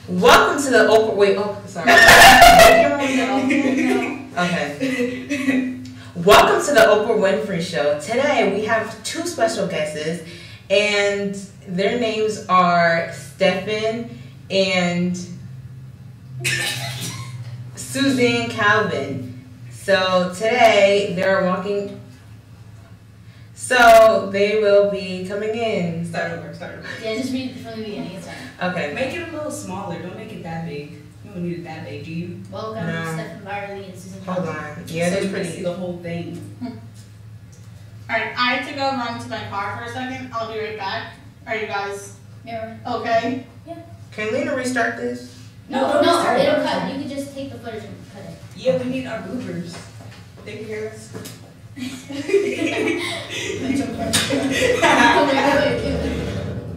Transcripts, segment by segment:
Welcome to the Oprah. Wait, oh, sorry. Okay. Welcome to the Oprah Winfrey Show. Today we have two special guests, and their names are Stephen and Suzanne Calvin. So today they're walking. So they will be coming in. Start over. Yeah, just read from the beginning. It's fine. Okay. Make it a little smaller. Don't make it that big. You don't need it that big, do you? Welcome, No. Stephen Byerly and Susan. Hold on. Yeah, so that's you can pretty. see the whole thing. Alright, I have to go run to my car for a second. I'll be right back. Are you guys Mirror. okay? Can Lena restart this? No, it'll cut. You can just take the footage and cut it. Yeah, we need our bloopers. They can hear us. Wait.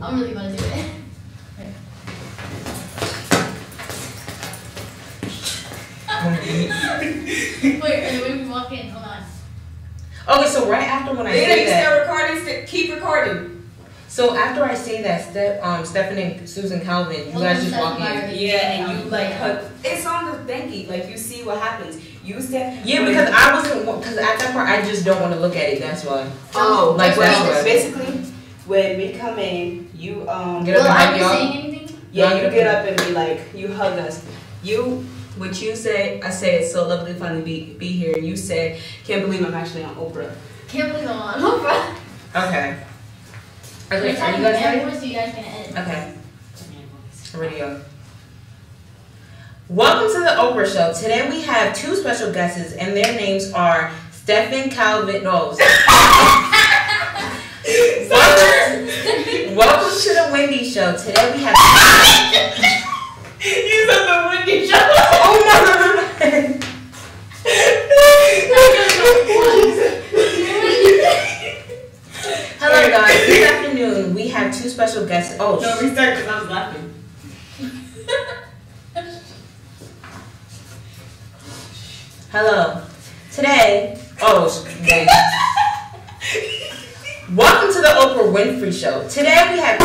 I'm really gonna do it. Wait, when we walk in, hold on. Okay, so right after when I say They that. start recording. Keep recording. So after I say that, Stephen and Susan Calvin, you guys just walk in. Yeah, and you like hug. It's on the thingy. Like you see what happens. You step. Yeah, because I wasn't, because at that part I just don't want to look at it. That's why. Oh, Like well, that's why. basically, when we come in, you Get up Well, behind are we y'all. saying anything? Yeah, you get up and be like, you hug us. What you say, I say it's so lovely to finally be here. And you said, can't believe I'm actually on Oprah. Can't believe I'm on Oprah. Okay. We're Okay, are talking you guys every ready? voice, so you guys can edit. Okay. Ready, go. Welcome to the Oprah Show. Today we have two special guests, and their names are Stephen Calvin. No. Welcome to the Wendy Show. Today we have. You said the Wendy show. Oh my Hello guys. This afternoon we have two special guests. Oh. No, restart because I was laughing. Hello. Today. Oh. Wait. Welcome to the Oprah Winfrey Show. Today we have.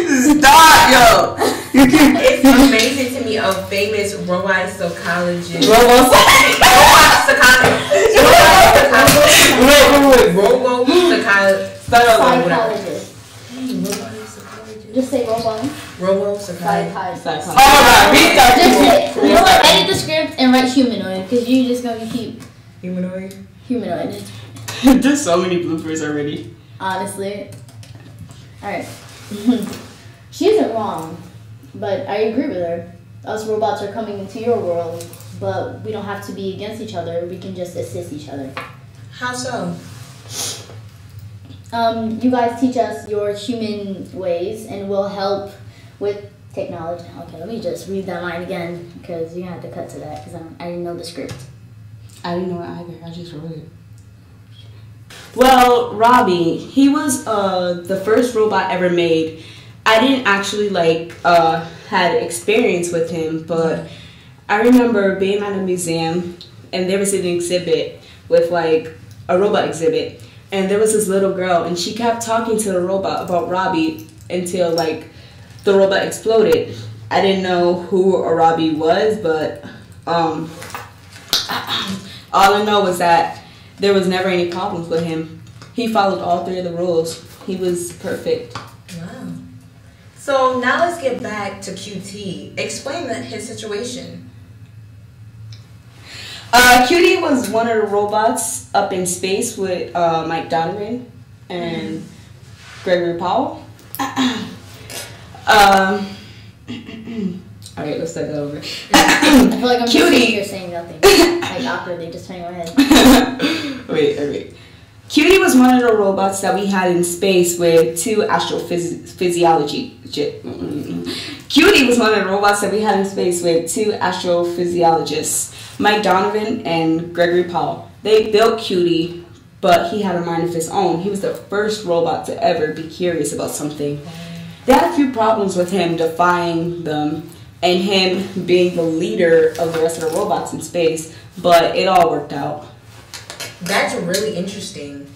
Stop, yo. It's amazing to meet a famous robot psychologist. Robo psychologist. Psychologist. Just say robo. Robo psychologist. Psychologist. Oh my god, restart. Just say, you know what? Edit the script and write humanoid, because you just gonna keep Humanoid. humanoid. There's so many bloopers already. Honestly. Alright. She isn't wrong, but I agree with her. Us robots are coming into your world, but we don't have to be against each other. We can just assist each other. How so? You guys teach us your human ways, and we'll help with technology. Okay, let me just read that line again, because you're going to have to cut to that, because I didn't know the script. I didn't know it either. I just wrote it. Well, Robbie, he was the first robot ever made. I didn't actually had experience with him, but I remember being at a museum and there was an exhibit with like a robot exhibit, and there was this little girl and she kept talking to the robot about Robbie until like the robot exploded. I didn't know who a Robbie was, but all I know was that there was never any problems with him. He followed all three of the rules. He was perfect. Wow. So now let's get back to QT. Explain his situation. Cutie was one of the robots up in space with Mike Donovan and Gregory Powell. Alright, let's start that over. I feel like I'm Cutie. just sitting here saying nothing. Like awkwardly, just turning my head. Wait. Cutie was one of the robots that we had in space with two astrophysiology. Cutie was one of the robots that we had in space with two astrophysiologists, Mike Donovan and Gregory Powell. They built Cutie, but he had a mind of his own. He was the first robot to ever be curious about something. They had a few problems with him defying them and him being the leader of the rest of the robots in space, but it all worked out. That's really interesting.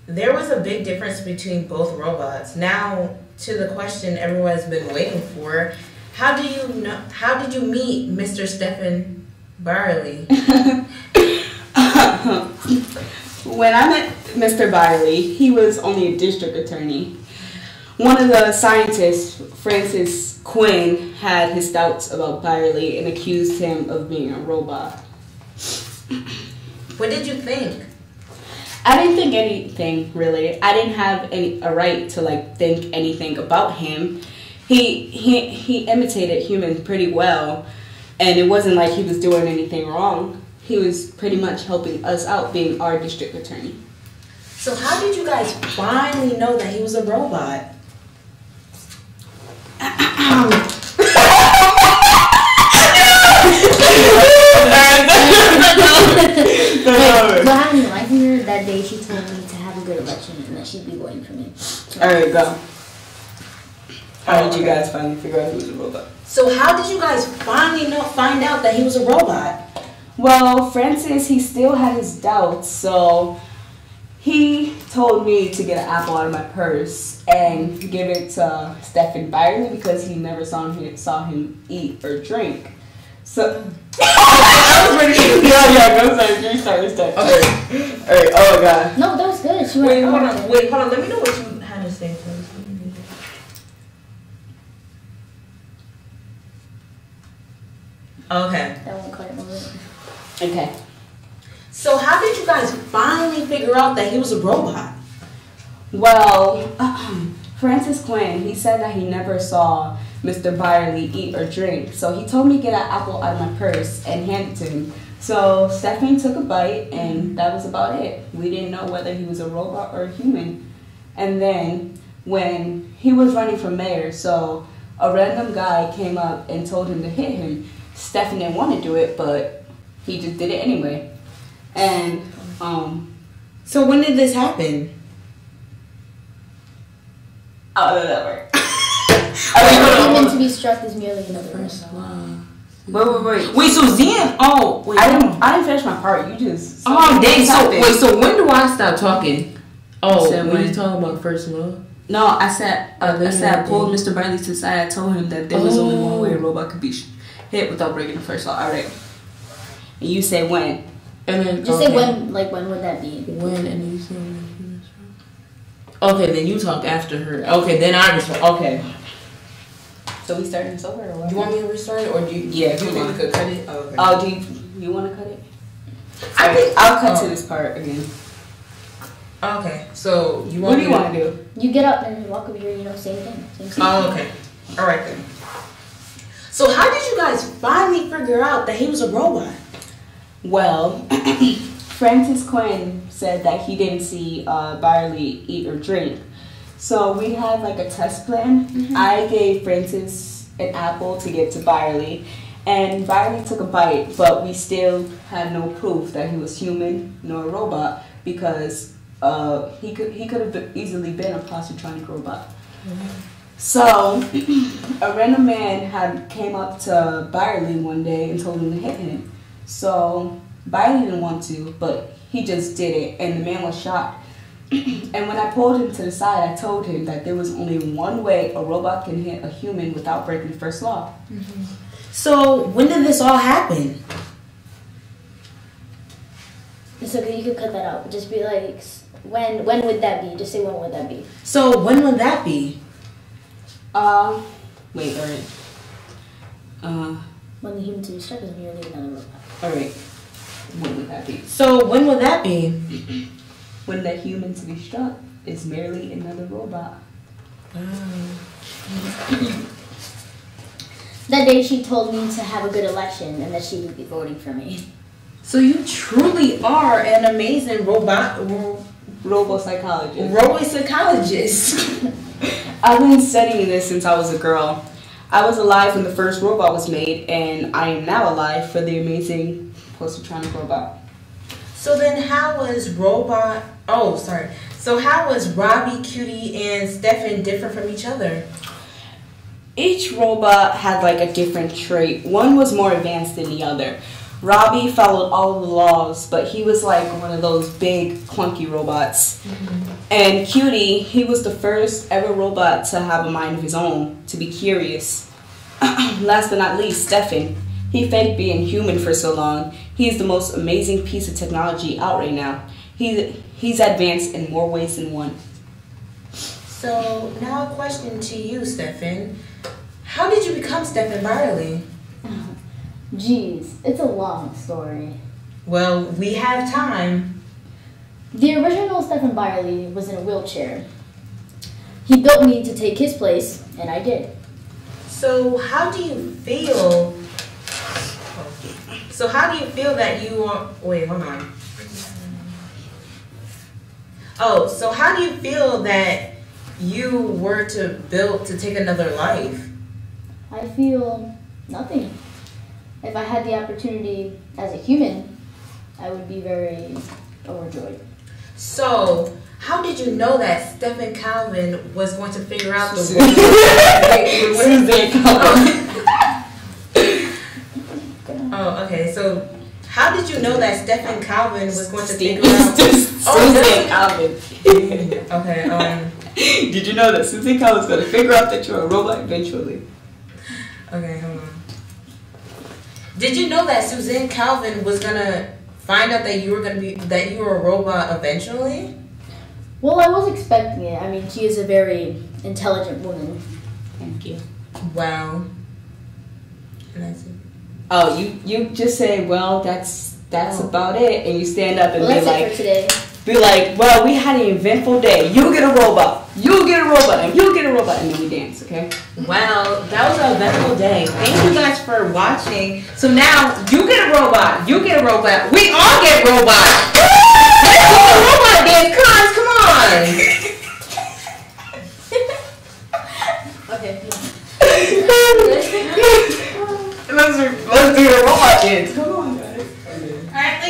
There was a big difference between both robots. Now, to the question everyone's been waiting for. How did you meet Mr. Stephen Byerly? When I met Mr. Byerly, he was only a district attorney. One of the scientists, Francis Quinn, had his doubts about Byerly and accused him of being a robot. What did you think? I didn't think anything, really. I didn't have a right to think anything about him. He imitated humans pretty well, and it wasn't like he was doing anything wrong. He was pretty much helping us out, being our district attorney. So how did you guys finally know that he was a robot? What happened in life here that day? She told me to have a good election and that she'd be voting for me. Alright, go. How did you guys finally figure out he was a robot? So how did you guys finally find out that he was a robot? Well, Francis, he still had his doubts, so he told me to get an apple out of my purse and give it to Stephen Byerly because he never saw him eat or drink. So I was ready to go start. Okay. Alright, oh my god. No, that was good. She Wait, went, hold on. Let me know what you had to say first. Okay. That won't cut it over. Okay. So how did you guys finally figure out that he was a robot? Well, Francis Quinn, he said that he never saw Mr. Byerly eat or drink. So he told me to get an apple out of my purse and hand it to him. So Stephanie took a bite and that was about it. We didn't know whether he was a robot or a human. And then when he was running for mayor, so a random guy came up and told him to hit him. Stephanie didn't want to do it, but he just did it anyway. And so when did this happen? how did that work? Human to be struck is merely another first law. Wait, so Zian? Oh, wait. I didn't finish my part. You just. Oh, dang. So when do I stop talking? Oh, Said when when? you talking about first love? No, I said I pulled Mr. Byerly to the side. I told him that there was only one way a robot could be hit without breaking the first law. All right. And you say when? And then Just say when, when would that be? when and then you say when. Okay, then you talk after her. Okay, then I respond. Okay. So we starting this over or what? Do you want me to restart it or do you? Yeah, Do you come think on. we could cut it? Oh, okay. Oh, do you want to cut it? I think I'll cut to this part again. Okay, so you want? What do you want to do? You get up and walk over here, same thing. Same thing. Oh, okay. All right then. So how did you guys finally figure out that he was a robot? Well, Francis Quinn said that he didn't see Byerly eat or drink. So we had a test plan. I gave Francis an apple to give to Byerly, and Byerly took a bite, but we still had no proof that he was human nor a robot because he could have easily been a positronic robot. So a random man came up to Byerly one day and told him to hit him. So Byerly didn't want to, but he just did it, and the man was shocked. And when I pulled him to the side, I told him that there was only one way a robot can hit a human without breaking the first law. So when did this all happen? It's okay, you can cut that out. Just be like, when would that be? Just say when would that be? So when would that be? Wait, alright. When the human to be struck is merely another robot. Alright. When would that be? So when would that be? When the human to be struck is merely another robot. That day she told me to have a good election and that she would be voting for me. So you truly are an amazing Robo-psychologist. psychologist. I've been studying this since I was a girl. I was alive when the first robot was made, and I am now alive for the amazing positronic robot. So then how was So how was Robbie, Cutie, and Stefan different from each other? Each robot had a different trait. One was more advanced than the other. Robbie followed all of the laws, but he was like one of those big, clunky robots. And Cutie, he was the first ever robot to have a mind of his own, to be curious. Last but not least, Stefan. He faked being human for so long. He is the most amazing piece of technology out right now. He's advanced in more ways than one. So now a question to you, Stefan. How did you become Stefan Byerly? Jeez, it's a long story. Well, we have time. The original Stefan Byerly was in a wheelchair. He built me to take his place, and I did. So how do you feel? So how do you feel that you are? Wait, hold on. Oh, so how do you feel that you were to take another life? I feel nothing. If I had the opportunity as a human, I would be very overjoyed. So, how did you know that Stephen Calvin was going to figure out the Susan Calvin. Oh, okay. So, how did you know that Stephen Calvin was going to figure out? Susan Calvin. Okay. Did you know that Susan Calvin was going to figure out that you're a robot eventually? Okay, hold on. Did you know that Suzanne Calvin was gonna find out that you were a robot eventually? Well, I was expecting it. I mean, she is a very intelligent woman. Thank you. Wow. And that's it. Oh, you just say, well, that's about it, and you stand up and Well, be that's it for today. well, we had an eventful day. You get a robot, you get a robot, and you get a robot, and then we dance, okay? Well, that was an eventful day. Thank you guys for watching. So now you get a robot, you get a robot, we all get robots. Let's do a robot dance, cuz, come on. Okay. Let's do a robot dance. Come on, guys. Alright,